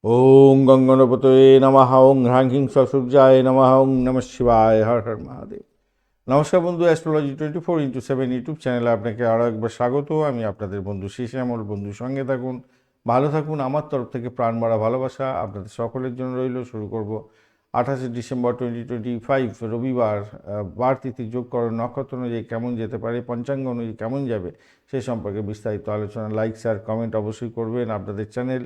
ওং গঙ্গনপতয়ে নমঃ ওং হ্রাং হিং সূর্যায় নমঃ ওং নমঃ শিবায় হর হর মহাদেব। নমস্কার বন্ধু, অ্যাস্ট্রোলজি 24x7 ইউটিউব চ্যানেলে আপনাকে আরও একবার স্বাগত। আমি আপনাদের বন্ধু শ্যামল। বন্ধু সঙ্গে থাকুন, ভালো থাকুন। আমার তরফ থেকে প্রাণ ভরা ভালোবাসা আপনাদের সকলের জন্য রইল। শুরু করব 28 ডিসেম্বর 2025 রবিবার। বার তিথি যোগকরণ নক্ষত্র অনুযায়ী কেমন যেতে পারে, পঞ্চাঙ্গ অনুযায়ী কেমন যাবে, সে সম্পর্কে বিস্তারিত আলোচনা। লাইক শেয়ার কমেন্ট অবশ্যই করবেন। আপনাদের চ্যানেল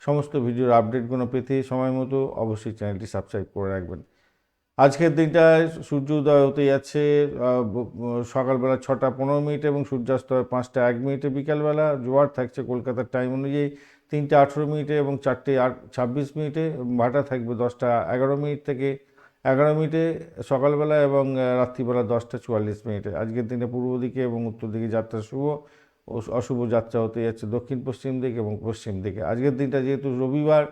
সমস্ত ভিডিওর আপডেটগুলো পেতে সময় মতো অবশ্যই চ্যানেলটি সাবস্ক্রাইব করে রাখবেন। আজকের দিনটায় সূর্য উদয় হতে যাচ্ছে সকালবেলা 6টা 15 মিনিট এবং সূর্যাস্ত হয় 5টা 1 মিনিটে বিকালবেলা। জোয়ার থাকছে কলকাতার টাইম অনুযায়ী 3টা 18 মিনিটে এবং 4টে 26 মিনিটে। ভাটা থাকবে 10টা 11 মিনিট থেকে 11 মিনিটে সকালবেলা এবং রাত্রিবেলা 10টা 44 মিনিটে। আজকের দিনে পূর্ব দিকে এবং উত্তর দিকে যাত্রা শুভ ও অশুভ যাত্রা হতে যাচ্ছে দক্ষিণ পশ্চিম দিকে এবং পশ্চিম দিকে। আজকের দিনটা যেহেতু রবিবার,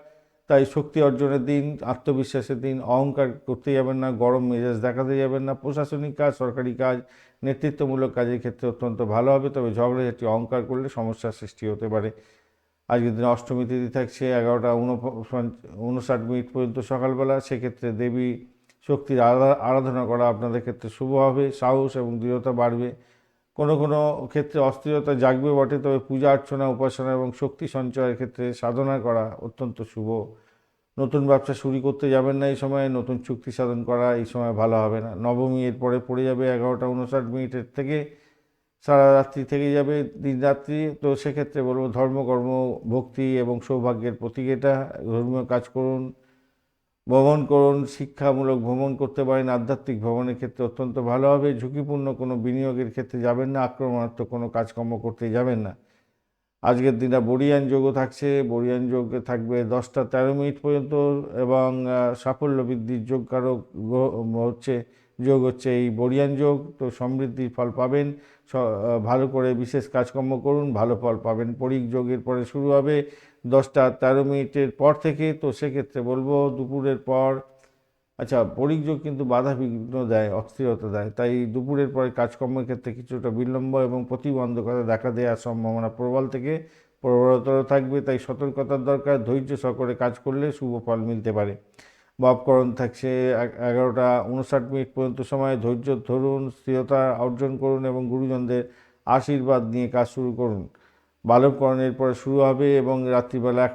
তাই শক্তি অর্জনের দিন, আত্মবিশ্বাসের দিন। অহংকার করতে যাবেন না, গরম মেজাজ দেখাতে যাবেন না। প্রশাসনিক কাজ, সরকারি কাজ, নেতৃত্বমূলক কাজের ক্ষেত্রে অত্যন্ত ভালো হবে, তবে ঝগড়াঝাটি অহংকার করলে সমস্যার সৃষ্টি হতে পারে। আজকের দিনে অষ্টমী তিথি থাকছে 11টা 59 মিনিট পর্যন্ত সকালবেলা। সেক্ষেত্রে দেবী শক্তির আরাধনা করা আপনাদের ক্ষেত্রে শুভ হবে। সাহস এবং দৃঢ়তা বাড়বে। কোনো কোনো ক্ষেত্রে অস্থিরতা জাগবে বটে, তবে পূজা অর্চনা, উপাসনা এবং শক্তি সঞ্চয়ের ক্ষেত্রে সাধনা করা অত্যন্ত শুভ। নতুন ব্যবসা শুরু করতে যাবেন না এই সময়। নতুন চুক্তি সাধন করা এই সময় ভালো হবে না। নবমী এরপরে পড়ে যাবে 11টা 59 মিনিটের থেকে, সারা রাত্রি থেকে যাবে দিন রাত্রি। তো সেক্ষেত্রে বলবো ধর্মকর্ম, ভক্তি এবং সৌভাগ্যের প্রতীক এটা। ধর্মীয় কাজ করুন, ভ্রমণ করুন, শিক্ষামূলক ভ্রমণ করতে পারেন। আধ্যাত্মিক ভ্রমণের ক্ষেত্রে অত্যন্ত ভালো হবে। ঝুঁকিপূর্ণ কোনো বিনিয়োগের ক্ষেত্রে যাবেন না। আক্রমণাত্মক কোনো কাজকর্ম করতে যাবেন না। আজকের দিনটা বরিয়ান যোগও থাকছে। বরিয়ান যোগ থাকবে 10টা 13 মিনিট পর্যন্ত এবং সাফল্য বৃদ্ধির যোগকারক যোগ হচ্ছে এই বরিয়ান যোগ। তো সমৃদ্ধির ফল পাবেন। ভালো করে বিশেষ কাজকর্ম করুন, ভালো ফল পাবেন। পরিক যোগের পরে শুরু হবে 10টা 13 মিনিটের পর থেকে। তো সেক্ষেত্রে বলবো দুপুরের পর, আচ্ছা, পরিযোগ কিন্তু বাধা বিঘ্ন দেয়, অস্থিরতা দেয়, তাই দুপুরের পরে কাজকর্মের ক্ষেত্রে কিছুটা বিলম্ব এবং প্রতিবন্ধকতা দেখা দেওয়ার সম্ভাবনা প্রবল থেকে প্রবলতর থাকবে। তাই সতর্কতার দরকার। ধৈর্য সহকারে কাজ করলে শুভ ফল মিলতে পারে। ভাবকরণ থাকছে 11টা 59 মিনিট পর্যন্ত সময়। ধৈর্য ধরুন, স্থিরতা অর্জন করুন এবং গুরুজনদের আশীর্বাদ নিয়ে কাজ শুরু করুন। বালবকরণের পরে শুরু হবে এবং রাত্রিবেলা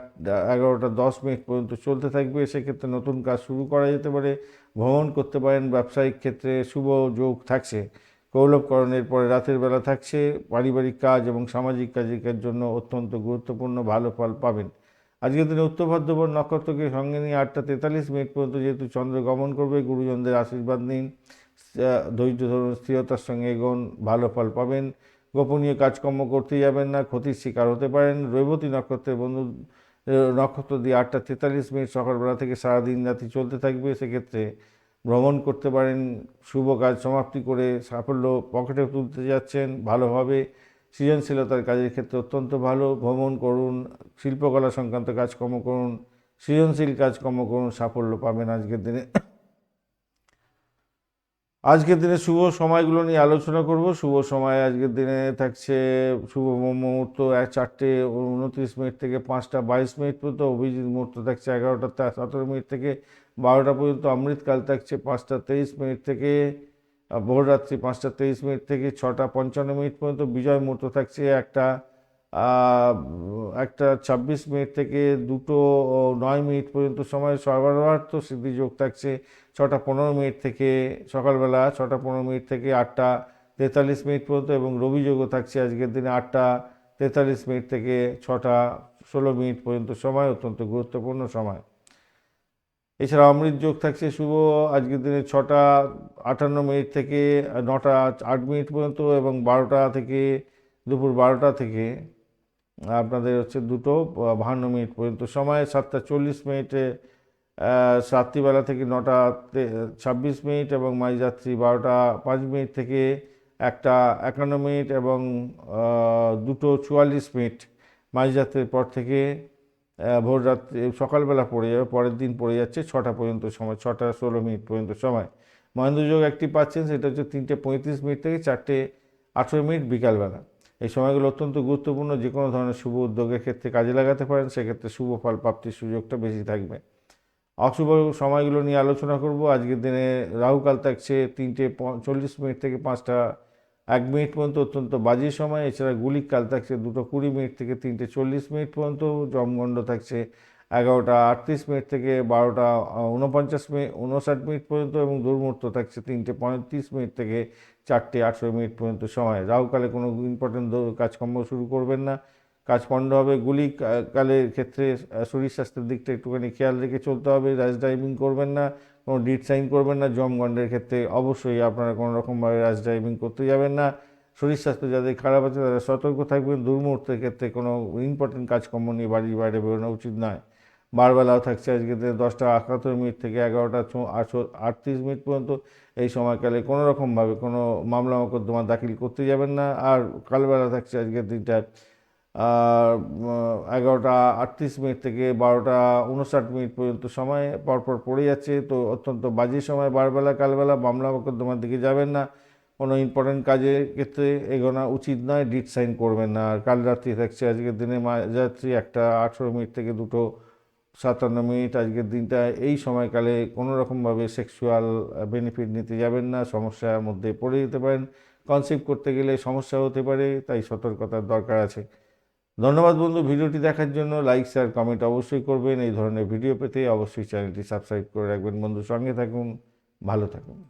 11টা 10 মিনিট পর্যন্ত চলতে থাকবে। সেক্ষেত্রে নতুন কাজ শুরু করা যেতে পারে, ভ্রমণ করতে পারেন। ব্যবসায়িক ক্ষেত্রে শুভ যোগ থাকছে। কৌলবকরণের পরে রাতের বেলা থাকছে পারিবারিক কাজ এবং সামাজিক কাজের জন্য অত্যন্ত গুরুত্বপূর্ণ, ভালো ফল পাবেন। আজকের দিনে উত্তর ভাদ্রপদ নক্ষত্রকে সঙ্গে নিয়ে 8টা 43 মিনিট পর্যন্ত যেহেতু চন্দ্র গমন করবে, গুরুজনদের আশীর্বাদ নিন, ধৈর্য ধরুন, স্থিরতার সঙ্গে এগোন, ভালো ফল পাবেন। গোপনীয় কাজকর্ম করতে যাবেন না, ক্ষতির শিকার হতে পারেন। রেবতী নক্ষত্রের বন্ধু নক্ষত্র দিয়ে 8টা 43 মিনিট সকালবেলা থেকে সারাদিন রাতি চলতে থাকবে। সেক্ষেত্রে ভ্রমণ করতে পারেন। শুভ কাজ সমাপ্তি করে সাফল্য পকেটে তুলতে যাচ্ছেন, ভালোভাবে। সৃজনশীলতার কাজের ক্ষেত্রে অত্যন্ত ভালো। ভ্রমণ করুন, শিল্পকলা সংক্রান্ত কাজকর্ম করুন, সৃজনশীল কাজকর্ম করুন, সাফল্য পাবেন আজকের দিনে। আজকের দিনে শুভ সময়গুলো নিয়ে আলোচনা করব। শুভ সময় আজকের দিনে থাকছে শুভ মুহূর্ত 4টে 29 মিনিট থেকে 5টা 22 মিনিট পর্যন্ত। অভিজিৎ মুহূর্ত থাকছে 11টা 17 মিনিট থেকে 12টা পর্যন্ত। অমৃতকাল থাকছে 5টা 23 মিনিট থেকে ভোররাত্রি 5টা 23 মিনিট থেকে 6টা 55 মিনিট পর্যন্ত। বিজয় মুহূর্ত থাকছে 1টা 26 মিনিট থেকে 2টো 9 মিনিট পর্যন্ত সময়। সর্বার্থ সিদ্ধি যোগ থাকছে 6টা 15 মিনিট থেকে সকালবেলা 6টা 15 মিনিট থেকে 8টা 43 মিনিট পর্যন্ত এবং রবি যোগও থাকছে আজকের দিনে 8টা 43 মিনিট থেকে 6টা 16 মিনিট পর্যন্ত সময়, অত্যন্ত গুরুত্বপূর্ণ সময়। এছাড়া অমৃত যোগ থাকছে শুভ আজকের দিনে 6টা 58 মিনিট থেকে 9টা 8 মিনিট পর্যন্ত এবং 12টা থেকে দুপুর 12টা থেকে আপনাদের হচ্ছে 2টো 52 মিনিট পর্যন্ত সময়। 7টা 40 মিনিটে রাত্রিবেলা থেকে 9টা 26 মিনিট এবং মাঝরাত্রি 12টা 5 মিনিট থেকে 1টা 51 মিনিট এবং 2টো 44 মিনিট মাঝরাত্রির পর থেকে ভোর রাত্রি সকালবেলা পড়ে যাবে। পরের দিন পড়ে যাচ্ছে 6টা পর্যন্ত সময়, 6টা 16 মিনিট পর্যন্ত সময়। মহেন্দ্র যোগ একটি পাচ্ছেন, সেটা হচ্ছে 3টে 35 মিনিট থেকে 4টে 18 মিনিট বিকালবেলা। এই সময়গুলো অত্যন্ত গুরুত্বপূর্ণ, যে কোনো ধরনের শুভ উদ্যোগের ক্ষেত্রে কাজে লাগাতে পারেন, সেক্ষেত্রে শুভ ফল প্রাপ্তির সুযোগটা বেশি থাকবে। অশুভ সময়গুলো নিয়ে আলোচনা করব। আজকের দিনে রাহুকাল থাকছে 3:40 থেকে 5:01 পর্যন্ত, অত্যন্ত বাজে সময়। এছাড়া গুলিক কাল থাকছে 2:20 থেকে 3:40 পর্যন্ত। যমগণ্ড থাকছে 11:38 থেকে 12:59 পর্যন্ত, এবং দুর্মুহূর্ত থাকছে 3:35 থেকে 4:18 পর্যন্ত সময়। রাহুকালে কোনো ইম্পর্টেন্ট কাজকর্ম শুরু করবেন না, কাজ পণ্ড হবে। গুলিক কালের ক্ষেত্রে শরীর স্বাস্থ্যের দিকটা একটুখানি খেয়াল রেখে চলতে হবে। র্যাশ ড্রাইভিং করবেন না, কোনো ডিড সাইন করবেন না। যমগণ্ডের ক্ষেত্রে অবশ্যই আপনারা কোনো রকমভাবে র্যাশ ড্রাইভিং করতে যাবেন না। শরীর স্বাস্থ্য যাদের খারাপ আছে তারা সতর্ক থাকবেন। দুর্মুহূর্তের ক্ষেত্রে কোনো ইম্পর্টেন্ট কাজকর্ম নিয়ে বাড়ির বাইরে বেরোনো উচিত নয়। বারবেলাও থাকছে আজকে 10:71 থেকে 11:38 পর্যন্ত। এই সময়কালে কোনো রকমভাবে কোনো মামলা মোকদ্দমা দাখিল করতে যাবেন না। আর কালবেলা থাকছে আজকের দিনটা 11:38 থেকে 12:59 পর্যন্ত সময় পরপর পড়ে যাচ্ছে। তো অত্যন্ত বাজে সময় বারবেলা কালবেলা। মামলা মোকদ্দমার দিকে যাবেন না, কোনো ইম্পর্টেন্ট কাজের ক্ষেত্রে এগোনো উচিত নয়, ডিড সাইন করবেন না। আর কাল রাত্রি থাকছে আজকের দিনে মাঝরাত্রি 1:18 থেকে 2:57। আজকের দিনটা এই সময়কালে কোনো রকমভাবে সেক্সুয়াল বেনিফিট নিতে যাবেন না, সমস্যার মধ্যে পড়ে যেতে পারেন। কনসিভ করতে গেলে সমস্যা হতে পারে, তাই সতর্কতার দরকার আছে। ধন্যবাদ বন্ধু ভিডিওটি দেখার জন্য। লাইক শেয়ার কমেন্ট অবশ্যই করবেন। এই ধরনের ভিডিও পেতে অবশ্যই চ্যানেলটি সাবস্ক্রাইব করে রাখবেন বন্ধু। সঙ্গে থাকুন, ভালো থাকুন।